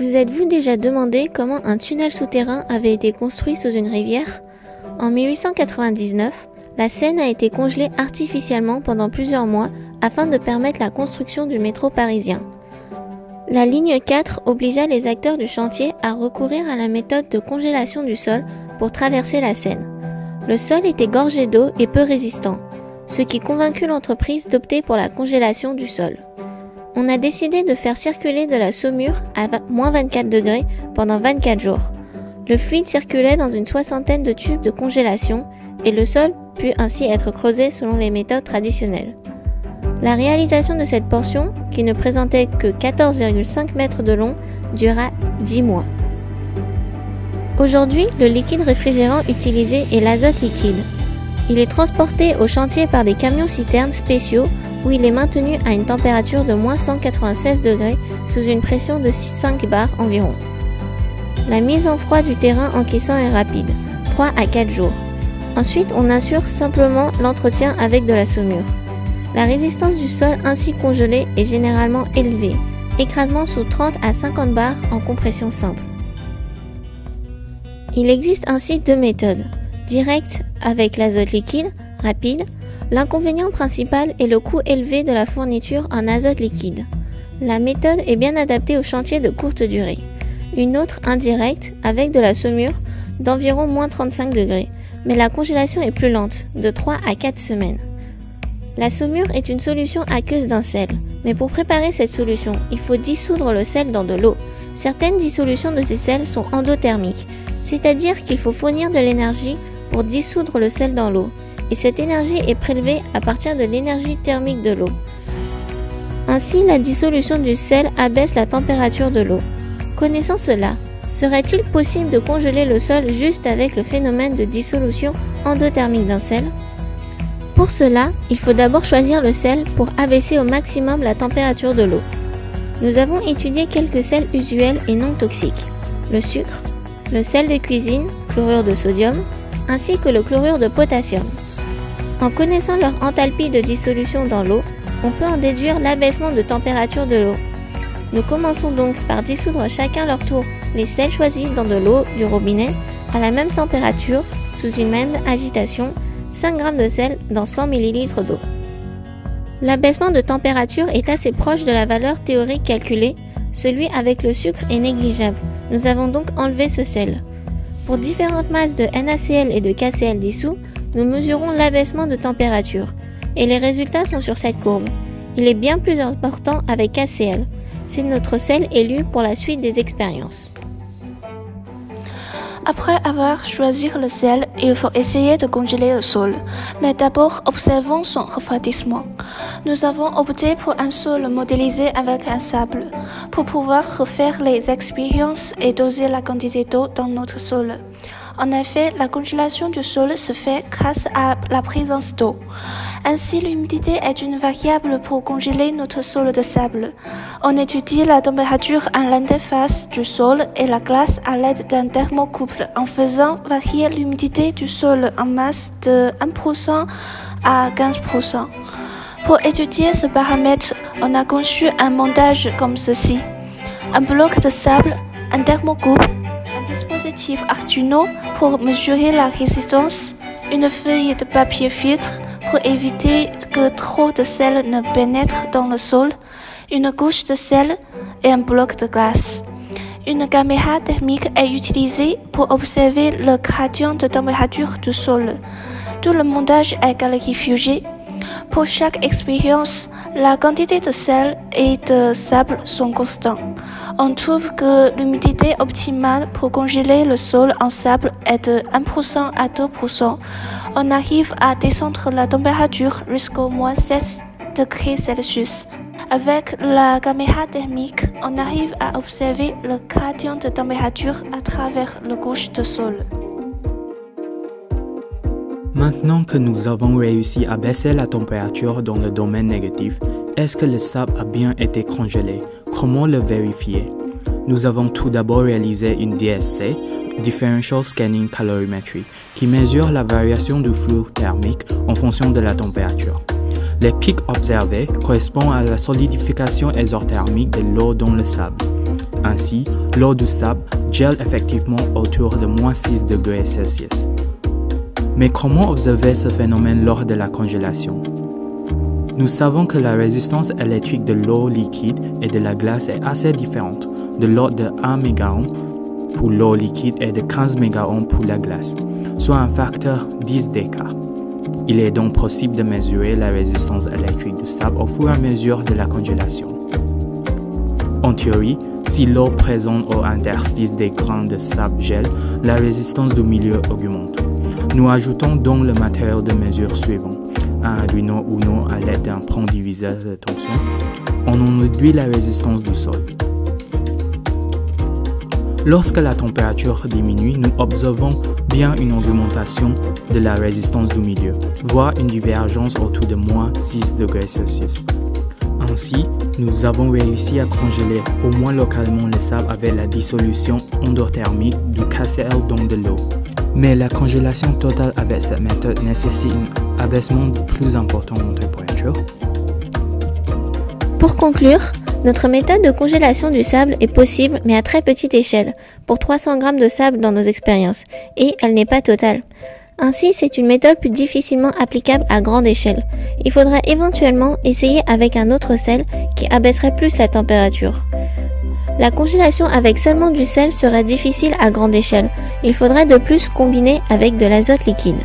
Vous êtes-vous déjà demandé comment un tunnel souterrain avait été construit sous une rivière? En 1899, la Seine a été congelée artificiellement pendant plusieurs mois afin de permettre la construction du métro parisien. La ligne 4 obligea les acteurs du chantier à recourir à la méthode de congélation du sol pour traverser la Seine. Le sol était gorgé d'eau et peu résistant, ce qui convaincut l'entreprise d'opter pour la congélation du sol. On a décidé de faire circuler de la saumure à moins 24 degrés pendant 24 jours. Le fluide circulait dans une soixantaine de tubes de congélation et le sol put ainsi être creusé selon les méthodes traditionnelles. La réalisation de cette portion, qui ne présentait que 14,5 mètres de long, dura 10 mois. Aujourd'hui, le liquide réfrigérant utilisé est l'azote liquide. Il est transporté au chantier par des camions-citernes spéciaux où il est maintenu à une température de moins 196 degrés sous une pression de 5 bars environ. La mise en froid du terrain encaissant est rapide, 3 à 4 jours. Ensuite, on assure simplement l'entretien avec de la saumure. La résistance du sol ainsi congelé est généralement élevée, écrasement sous 30 à 50 bars en compression simple. Il existe ainsi deux méthodes, directe avec l'azote liquide, rapide. L'inconvénient principal est le coût élevé de la fourniture en azote liquide. La méthode est bien adaptée aux chantiers de courte durée. Une autre indirecte avec de la saumure d'environ moins 35 degrés, mais la congélation est plus lente, de 3 à 4 semaines. La saumure est une solution aqueuse d'un sel, mais pour préparer cette solution, il faut dissoudre le sel dans de l'eau. Certaines dissolutions de ces sels sont endothermiques, c'est-à-dire qu'il faut fournir de l'énergie pour dissoudre le sel dans l'eau, et cette énergie est prélevée à partir de l'énergie thermique de l'eau. Ainsi, la dissolution du sel abaisse la température de l'eau. Connaissant cela, serait-il possible de congeler le sol juste avec le phénomène de dissolution endothermique d'un sel? Pour cela, il faut d'abord choisir le sel pour abaisser au maximum la température de l'eau. Nous avons étudié quelques sels usuels et non toxiques, le sucre, le sel de cuisine, chlorure de sodium, ainsi que le chlorure de potassium. En connaissant leur enthalpie de dissolution dans l'eau, on peut en déduire l'abaissement de température de l'eau. Nous commençons donc par dissoudre chacun leur tour les sels choisis dans de l'eau du robinet à la même température, sous une même agitation, 5 g de sel dans 100 ml d'eau. L'abaissement de température est assez proche de la valeur théorique calculée, celui avec le sucre est négligeable. Nous avons donc enlevé ce sel. Pour différentes masses de NaCl et de KCl dissous, nous mesurons l'abaissement de température, et les résultats sont sur cette courbe. Il est bien plus important avec KCl. C'est notre sel élu pour la suite des expériences. Après avoir choisi le sel, il faut essayer de congeler le sol, mais d'abord observons son refroidissement. Nous avons opté pour un sol modélisé avec un sable, pour pouvoir refaire les expériences et doser la quantité d'eau dans notre sol. En effet, la congélation du sol se fait grâce à la présence d'eau. Ainsi, l'humidité est une variable pour congeler notre sol de sable. On étudie la température à l'interface du sol et la glace à l'aide d'un thermocouple en faisant varier l'humidité du sol en masse de 1% à 15%. Pour étudier ce paramètre, on a conçu un montage comme ceci. Un bloc de sable, un thermocouple, un dispositif Arduino pour mesurer la résistance, une feuille de papier filtre pour éviter que trop de sel ne pénètre dans le sol, une couche de sel et un bloc de glace. Une caméra thermique est utilisée pour observer le gradient de température du sol. Tout le montage est califugé. Pour chaque expérience, la quantité de sel et de sable sont constantes. On trouve que l'humidité optimale pour congeler le sol en sable est de 1% à 2%. On arrive à descendre la température jusqu'au moins 7 degrés Celsius. Avec la caméra thermique, on arrive à observer le gradient de température à travers la couche de sol. Maintenant que nous avons réussi à baisser la température dans le domaine négatif, est-ce que le sable a bien été congelé? Comment le vérifier? Nous avons tout d'abord réalisé une DSC, Differential Scanning Calorimetry, qui mesure la variation du flux thermique en fonction de la température. Les pics observés correspondent à la solidification exothermique de l'eau dans le sable. Ainsi, l'eau du sable gèle effectivement autour de -6 degrés Celsius. Mais comment observer ce phénomène lors de la congélation? Nous savons que la résistance électrique de l'eau liquide et de la glace est assez différente, de l'ordre de 1 mégaohm pour l'eau liquide et de 15 mégaohms pour la glace, soit un facteur 10 d'écart. Il est donc possible de mesurer la résistance électrique du sable au fur et à mesure de la congélation. En théorie, si l'eau présente au interstice des grains de sable gèle, la résistance du milieu augmente. Nous ajoutons donc le matériau de mesure suivant, un Arduino Uno à l'aide d'un prong diviseur de tension. On en réduit la résistance du sol. Lorsque la température diminue, nous observons bien une augmentation de la résistance du milieu, voire une divergence autour de -6 degrés Celsius. Ainsi, nous avons réussi à congeler au moins localement le sable avec la dissolution endothermique du KCl dans de l'eau. Mais la congélation totale avec cette méthode nécessite un abaissement plus important en température. Pour conclure, notre méthode de congélation du sable est possible mais à très petite échelle, pour 300 g de sable dans nos expériences, et elle n'est pas totale. Ainsi, c'est une méthode plus difficilement applicable à grande échelle. Il faudrait éventuellement essayer avec un autre sel qui abaisserait plus la température. La congélation avec seulement du sel serait difficile à grande échelle. Il faudrait de plus combiner avec de l'azote liquide.